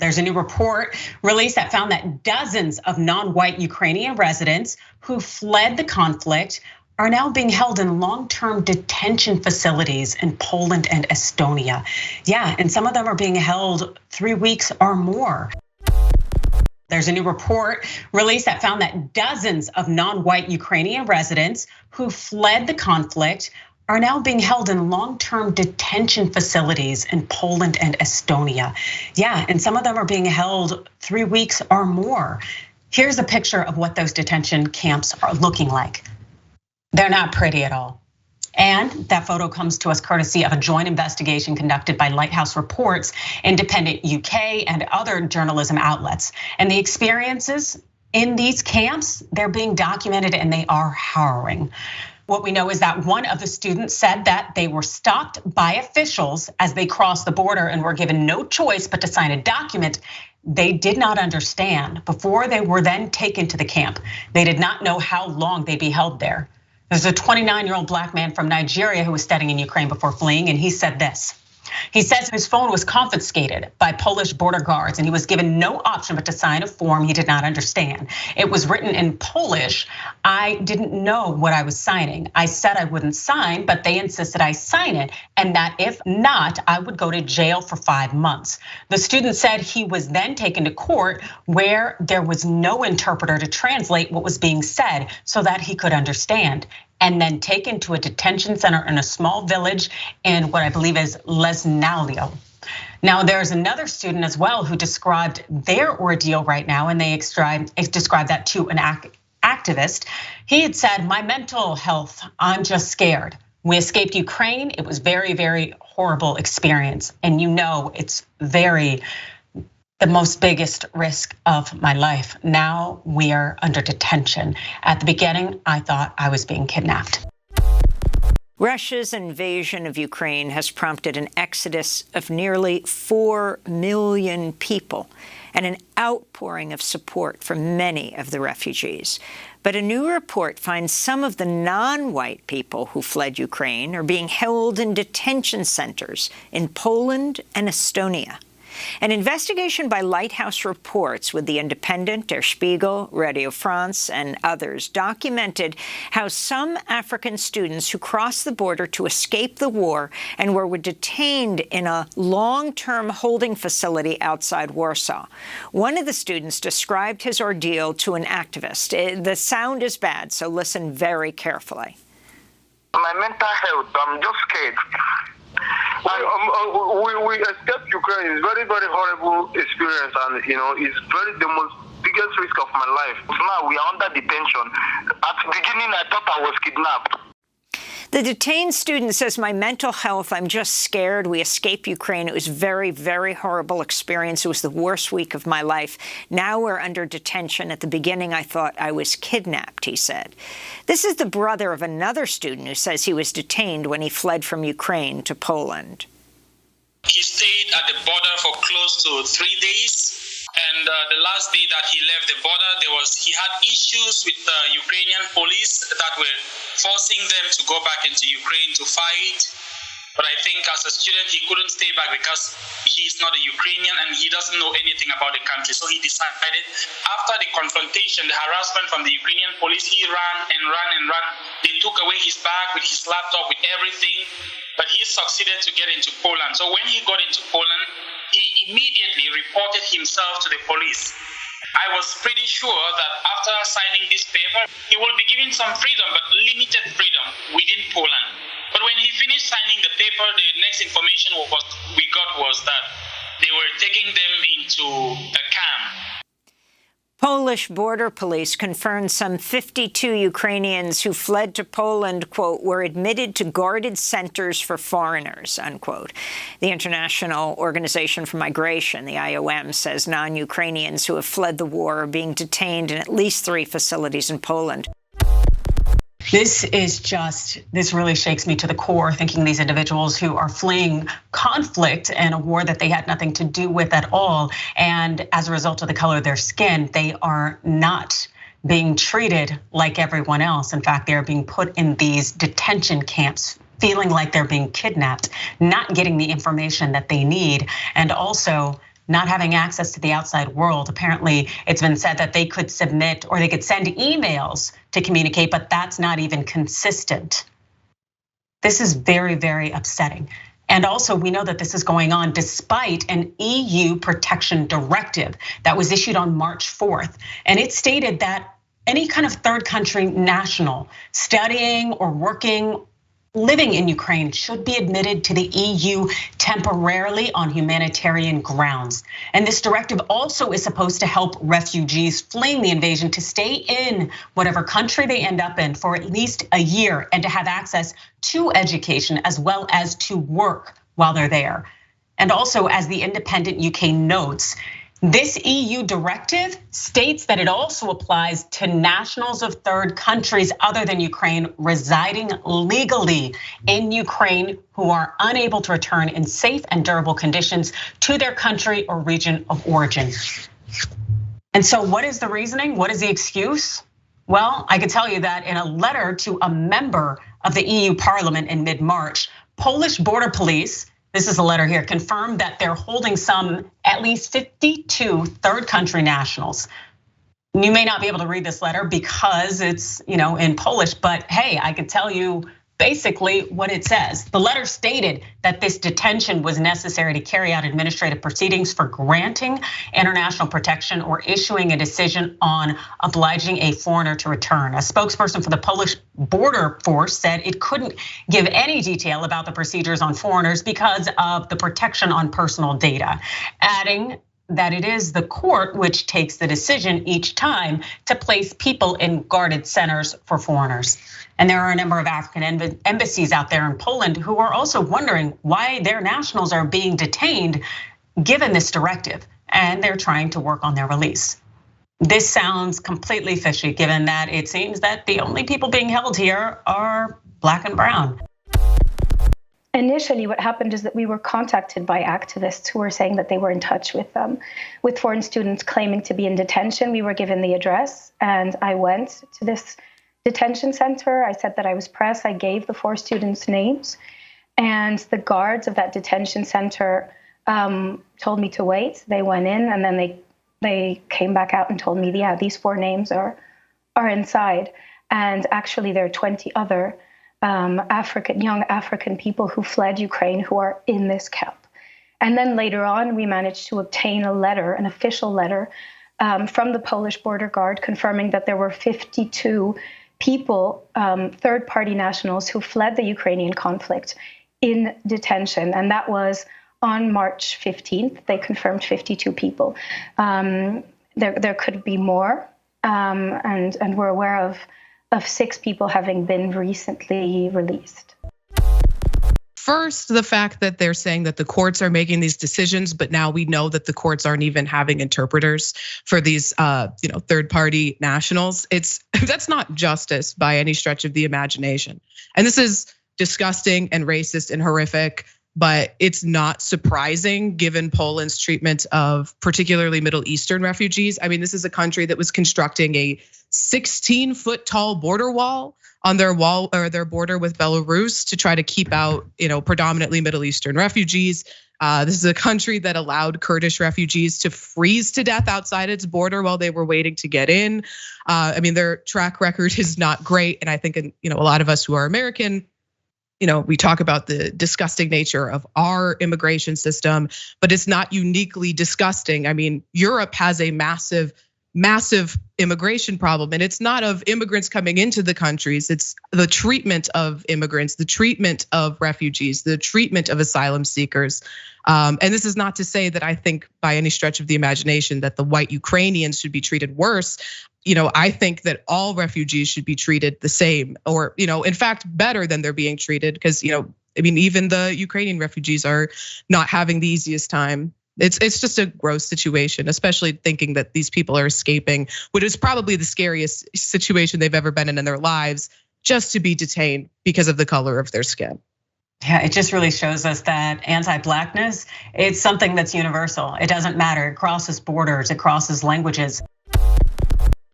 There's a new report released that found that dozens of non-white Ukrainian residents who fled the conflict are now being held in long-term detention facilities in Poland and Estonia. Yeah, and some of them are being held 3 weeks or more. There's a new report released that found that dozens of non-white Ukrainian residents who fled the conflict are now being held in long-term detention facilities in Poland and Estonia. Yeah, and some of them are being held 3 weeks or more. Here's a picture of what those detention camps are looking like. They're not pretty at all. And that photo comes to us courtesy of a joint investigation conducted by Lighthouse Reports, Independent UK, and other journalism outlets. And the experiences in these camps, they're being documented and they are harrowing. What we know is that one of the students said that they were stopped by officials as they crossed the border and were given no choice but to sign a document they did not understand before they were then taken to the camp. They did not know how long they'd be held there. There's a 29-year-old black man from Nigeria who was studying in Ukraine before fleeing, and he said this. He says his phone was confiscated by Polish border guards and he was given no option but to sign a form he did not understand. It was written in Polish. I didn't know what I was signing. I said I wouldn't sign, but they insisted I sign it, and that if not, I would go to jail for 5 months. The student said he was then taken to court where there was no interpreter to translate what was being said so that he could understand, and then taken to a detention center in a small village in what I believe is Lesnalio. Now, there's another student as well who described their ordeal right now, and they described that to an activist. He had said, my mental health, I'm just scared. We escaped Ukraine. It was very, very horrible experience. And you know, it's the most biggest risk of my life. Now we are under detention. At the beginning, I thought I was being kidnapped. Russia's invasion of Ukraine has prompted an exodus of nearly 4 million people and an outpouring of support for many of the refugees. But a new report finds some of the non-white people who fled Ukraine are being held in detention centers in Poland and Estonia. An investigation by Lighthouse Reports with the Independent, Der Spiegel, Radio France, and others documented how some African students who crossed the border to escape the war and were detained in a long-term holding facility outside Warsaw. One of the students described his ordeal to an activist. The sound is bad, so listen very carefully. My mental health, I'm just scared. We escaped Ukraine. It's very, very horrible experience, and it's the most biggest risk of my life. Now we are under detention. At the beginning, I thought I was kidnapped. The detained student says, my mental health, I'm just scared. We escaped Ukraine. It was very, very horrible experience. It was the worst week of my life. Now we're under detention. At the beginning, I thought I was kidnapped, he said. This is the brother of another student who says he was detained when he fled from Ukraine to Poland. He stayed at the border for close to 3 days. And the last day that he left the border, he had issues with the Ukrainian police that were forcing them to go back into Ukraine to fight. But I think as a student, he couldn't stay back because he's not a Ukrainian and he doesn't know anything about the country. So he decided, after the confrontation, the harassment from the Ukrainian police, he ran and ran and ran. They took away his bag with his laptop, with everything, but he succeeded to get into Poland. So when he got into Poland, he immediately reported himself to the police. I was pretty sure that after signing this paper, he will be given some freedom, but limited freedom within Poland. But when he finished signing the paper, the next information we got was that they were taking them into a camp. Polish border police confirmed some 52 Ukrainians who fled to Poland, quote, were admitted to guarded centers for foreigners, unquote. The International Organization for Migration, the IOM, says non-Ukrainians who have fled the war are being detained in at least 3 facilities in Poland. This really shakes me to the core, thinking these individuals who are fleeing conflict and a war that they had nothing to do with at all. And as a result of the color of their skin, they are not being treated like everyone else. In fact, they are being put in these detention camps, feeling like they're being kidnapped, not getting the information that they need, and also not having access to the outside world. Apparently, it's been said that they could submit or they could send emails to communicate, but that's not even consistent. This is very, very upsetting. And also, we know that this is going on despite an EU protection directive that was issued on March 4th. And it stated that any kind of third country national studying or working, living in Ukraine should be admitted to the EU temporarily on humanitarian grounds. And this directive also is supposed to help refugees fleeing the invasion to stay in whatever country they end up in for at least a year and to have access to education as well as to work while they're there. And also, as the Independent UK notes, this EU directive states that it also applies to nationals of third countries other than Ukraine residing legally in Ukraine who are unable to return in safe and durable conditions to their country or region of origin. And so what is the reasoning? What is the excuse? Well, I can tell you that in a letter to a member of the EU Parliament in mid-March, Polish border police, this is a letter here, confirmed that they're holding at least 52 third country nationals. You may not be able to read this letter because it's in Polish, but hey, I can tell you basically what it says. The letter stated that this detention was necessary to carry out administrative proceedings for granting international protection or issuing a decision on obliging a foreigner to return. A spokesperson for the Polish border force said it couldn't give any detail about the procedures on foreigners because of the protection on personal data, adding that it is the court which takes the decision each time to place people in guarded centers for foreigners. And there are a number of African embassies out there in Poland who are also wondering why their nationals are being detained given this directive, and they're trying to work on their release. This sounds completely fishy given that it seems that the only people being held here are Black and brown. Initially, what happened is that we were contacted by activists who were saying that they were in touch with foreign students claiming to be in detention. We were given the address, and I went to this detention center. I said that I was press. I gave the 4 students' names, and the guards of that detention center told me to wait. They went in, and then they came back out and told me, yeah, these 4 names are inside, and actually there are 20 other young African people who fled Ukraine who are in this camp. And then later on, we managed to obtain a letter, an official letter from the Polish border guard confirming that there were 52 people, third-party nationals who fled the Ukrainian conflict in detention. And that was on March 15th. They confirmed 52 people. There could be more, and we're aware of 6 people having been recently released. First, the fact that they're saying that the courts are making these decisions, but now we know that the courts aren't even having interpreters for these, third-party nationals. That's not justice by any stretch of the imagination. And this is disgusting and racist and horrific, but it's not surprising given Poland's treatment of particularly Middle Eastern refugees. I mean, this is a country that was constructing a 16-foot tall border wall on their border with Belarus to try to keep out, predominantly Middle Eastern refugees. This is a country that allowed Kurdish refugees to freeze to death outside its border while they were waiting to get in. I mean, their track record is not great, and I think, a lot of us who are American, we talk about the disgusting nature of our immigration system, but it's not uniquely disgusting. I mean, Europe has a massive immigration problem, and it's not of immigrants coming into the countries, it's the treatment of immigrants, the treatment of refugees, the treatment of asylum seekers. And this is not to say that I think by any stretch of the imagination that the white Ukrainians should be treated worse. I think that all refugees should be treated the same, or, in fact, better than they're being treated, because, even the Ukrainian refugees are not having the easiest time. It's just a gross situation, especially thinking that these people are escaping what is probably the scariest situation they've ever been in their lives, just to be detained because of the color of their skin. Yeah, it just really shows us that anti-Blackness, it's something that's universal. It doesn't matter, it crosses borders, it crosses languages.